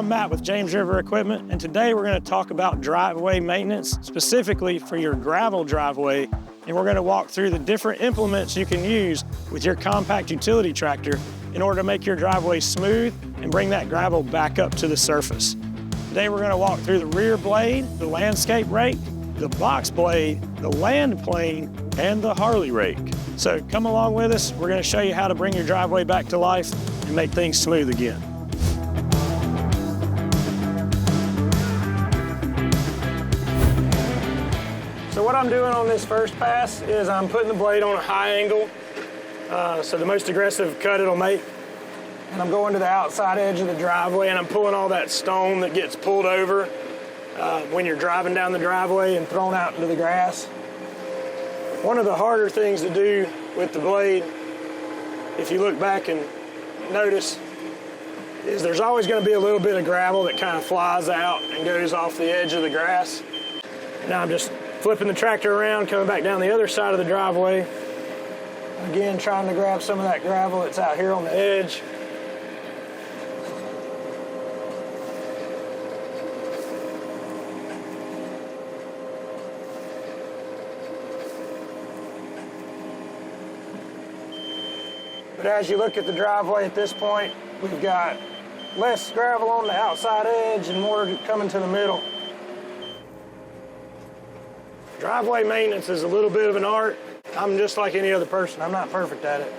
I'm Matt with James River Equipment, and today we're going to talk about driveway maintenance, specifically for your gravel driveway, and we're going to walk through the different implements you can use with your compact utility tractor in order to make your driveway smooth and bring that gravel back up to the surface. Today we're going to walk through the rear blade, the landscape rake, the box blade, the land plane, and the Harley Rake. So come along with us. We're going to show you how to bring your driveway back to life and make things smooth again. So what I'm doing on this first pass is I'm putting the blade on a high angle, so the most aggressive cut it'll make. And I'm going to the outside edge of the driveway and I'm pulling all that stone that gets pulled over when you're driving down the driveway and thrown out into the grass. One of the harder things to do with the blade, if you look back and notice, is there's always going to be a little bit of gravel that kind of flies out and goes off the edge of the grass. Now I'm just flipping the tractor around, coming back down the other side of the driveway. Again, trying to grab some of that gravel that's out here on the edge. But as you look at the driveway at this point, we've got less gravel on the outside edge and more coming to the middle. Driveway maintenance is a little bit of an art. I'm just like any other person. I'm not perfect at it.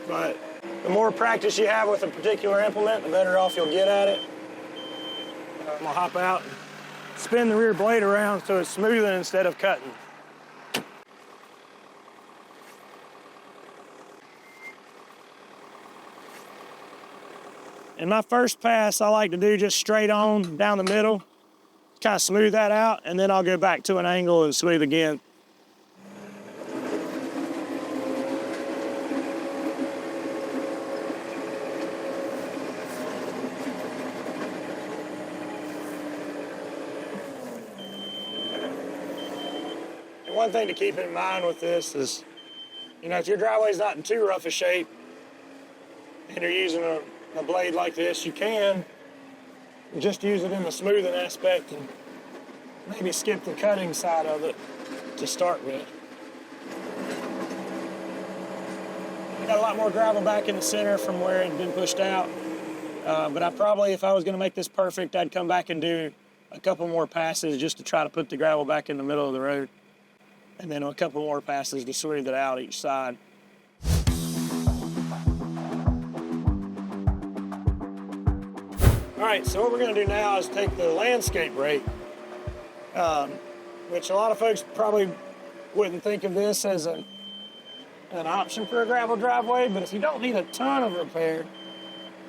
But the more practice you have with a particular implement, the better off you'll get at it. I'm gonna hop out and spin the rear blade around so it's smoothing instead of cutting. In my first pass, I like to do just straight on down the middle, kind of smooth that out, and then I'll go back to an angle and smooth again. And one thing to keep in mind with this is, if your driveway's not in too rough a shape and you're using a blade like this, you can just use it in the smoothing aspect and maybe skip the cutting side of it to start with. Got a lot more gravel back in the center from where it had been pushed out, but I probably, if I was going to make this perfect, I'd come back and do a couple more passes just to try to put the gravel back in the middle of the road, and then a couple more passes to smooth it out each side. All right, so what we're going to do now is take the landscape rake, which a lot of folks probably wouldn't think of this as an option for a gravel driveway, but if you don't need a ton of repair,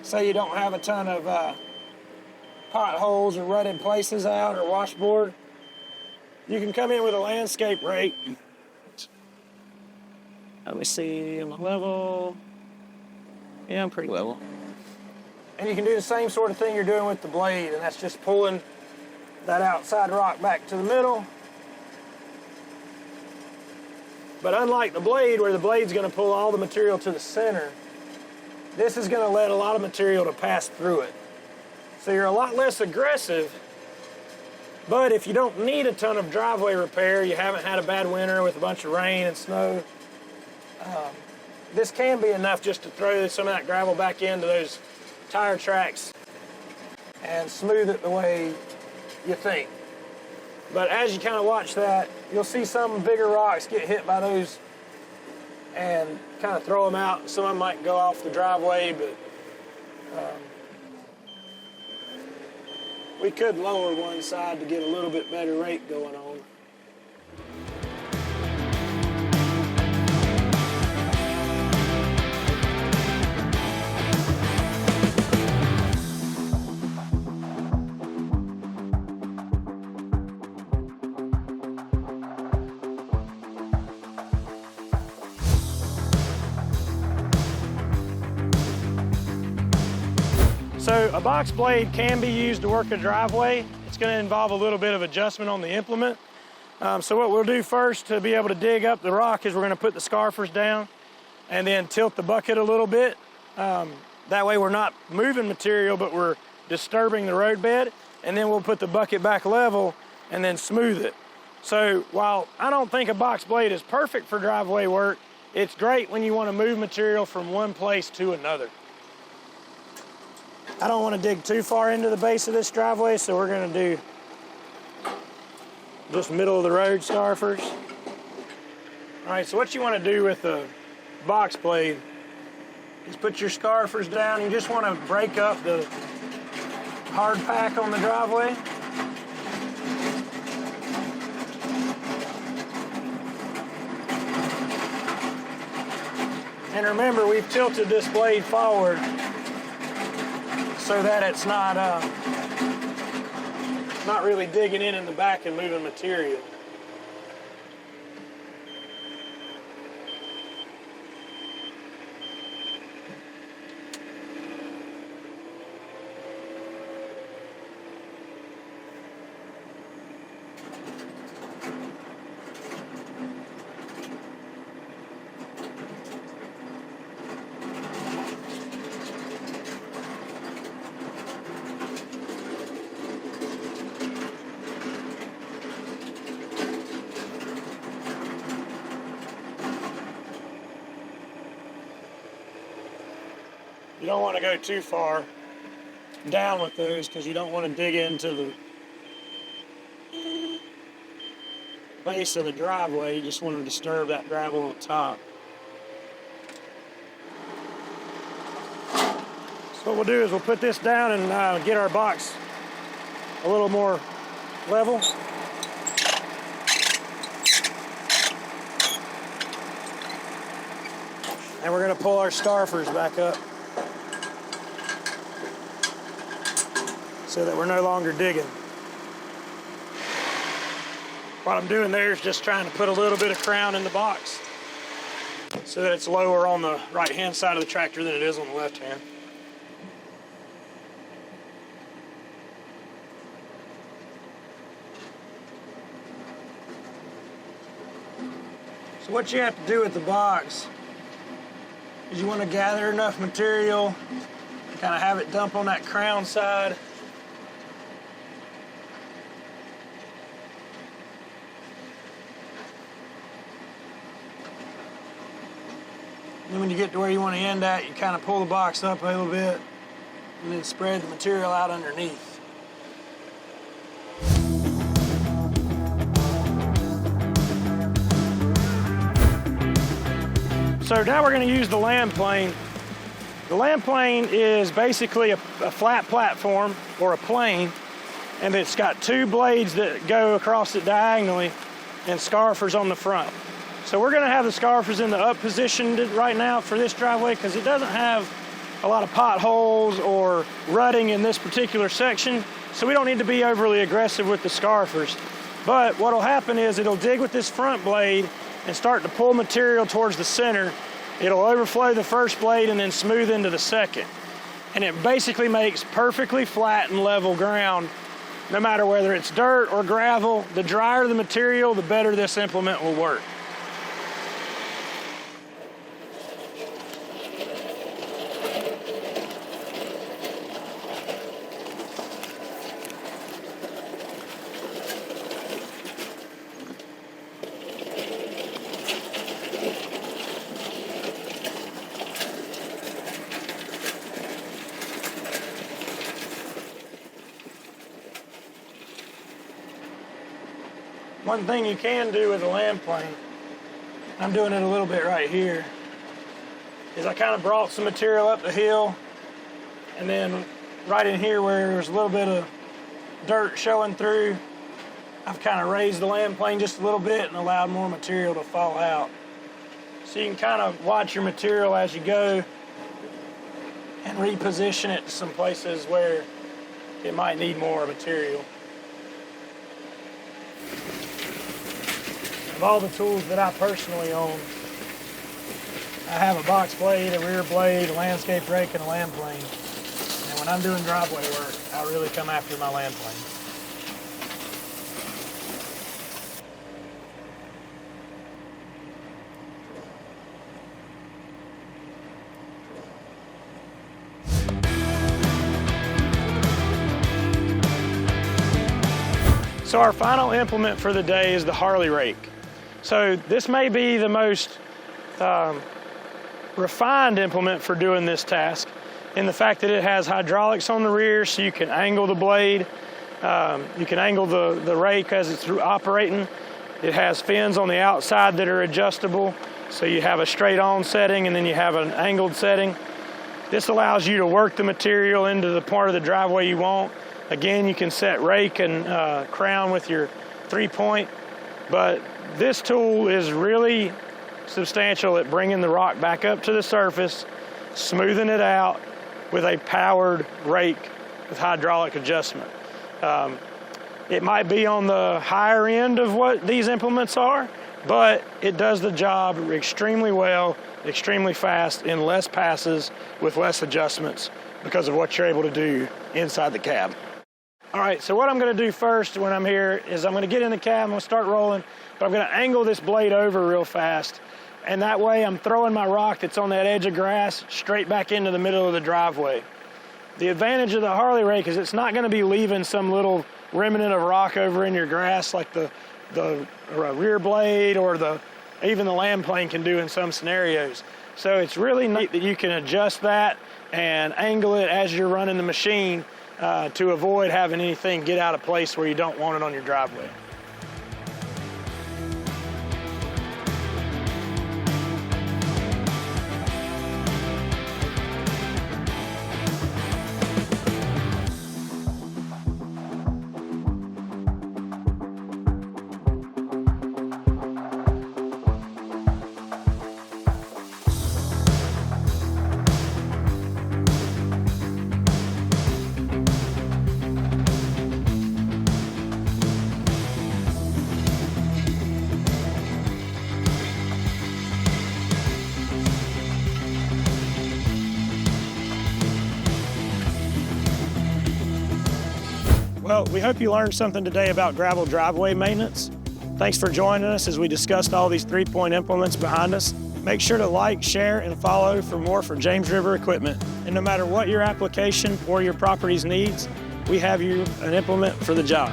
say you don't have a ton of potholes or rutted places out or washboard, you can come in with a landscape rake. Let me see, am I level? Yeah, I'm pretty level. And you can do the same sort of thing you're doing with the blade, and that's just pulling that outside rock back to the middle. But unlike the blade, where the blade's going to pull all the material to the center, this is going to let a lot of material to pass through it. So you're a lot less aggressive, but if you don't need a ton of driveway repair, you haven't had a bad winter with a bunch of rain and snow, this can be enough just to throw some of that gravel back into those tire tracks and smooth it the way you think. But as you kind of watch that, you'll see some bigger rocks get hit by those and kind of throw them out. Some of them might go off the driveway, but we could lower one side to get a little bit better rate going on. So a box blade can be used to work a driveway. It's going to involve a little bit of adjustment on the implement. So what we'll do first to be able to dig up the rock is we're going to put the scarfers down and then tilt the bucket a little bit. That way we're not moving material, but we're disturbing the roadbed, and then we'll put the bucket back level and then smooth it. So while I don't think a box blade is perfect for driveway work, it's great when you want to move material from one place to another. I don't want to dig too far into the base of this driveway, so we're going to do just middle of the road scarfers. All right, so what you want to do with the box blade is put your scarfers down. You just want to break up the hard pack on the driveway. And remember, we've tilted this blade forward so that it's not really digging in the back and moving material. You don't want to go too far down with those because you don't want to dig into the base of the driveway. You just want to disturb that gravel on top. So what we'll do is we'll put this down and get our box a little more level. And we're going to pull our scarfers back up so that we're no longer digging. What I'm doing there is just trying to put a little bit of crown in the box so that it's lower on the right-hand side of the tractor than it is on the left-hand. So what you have to do with the box is you want to gather enough material, kind of have it dump on that crown side. Then when you get to where you want to end at, you kind of pull the box up a little bit and then spread the material out underneath. So now we're going to use the land plane. The land plane is basically a flat platform or a plane, and it's got two blades that go across it diagonally and scarfers on the front. So we're going to have the scarfers in the up position right now for this driveway because it doesn't have a lot of potholes or rutting in this particular section, so we don't need to be overly aggressive with the scarfers. But what will happen is it'll dig with this front blade and start to pull material towards the center. It'll overflow the first blade and then smooth into the second. And it basically makes perfectly flat and level ground, no matter whether it's dirt or gravel. The drier the material, the better this implement will work. One thing you can do with a land plane, I'm doing it a little bit right here, is I kind of brought some material up the hill, and then right in here where there's a little bit of dirt showing through, I've kind of raised the land plane just a little bit and allowed more material to fall out. So you can kind of watch your material as you go and reposition it to some places where it might need more material. Of all the tools that I personally own, I have a box blade, a rear blade, a landscape rake, and a land plane. And when I'm doing driveway work, I really come after my land plane. So our final implement for the day is the Harley Rake. So this may be the most refined implement for doing this task in the fact that it has hydraulics on the rear, so you can angle the blade, you can angle the rake as it's operating. It has fins on the outside that are adjustable, so you have a straight on setting and then you have an angled setting. This allows you to work the material into the part of the driveway you want. Again, you can set rake and crown with your 3-point, but this tool is really substantial at bringing the rock back up to the surface, smoothing it out with a powered rake with hydraulic adjustment. It might be on the higher end of what these implements are, but it does the job extremely well, extremely fast, in less passes with less adjustments because of what you're able to do inside the cab. All right, so what I'm gonna do first when I'm here is I'm gonna get in the cab, I'm gonna start rolling, but I'm gonna angle this blade over real fast, and that way I'm throwing my rock that's on that edge of grass straight back into the middle of the driveway. The advantage of the Harley Rake is it's not gonna be leaving some little remnant of rock over in your grass like the rear blade or even the land plane can do in some scenarios. So it's really neat that you can adjust that and angle it as you're running the machine to avoid having anything get out of place where you don't want it on your driveway. Well, we hope you learned something today about gravel driveway maintenance. Thanks for joining us as we discussed all these 3-point implements behind us. Make sure to like, share, and follow for more for James River Equipment. And no matter what your application or your property's needs, we have you an implement for the job.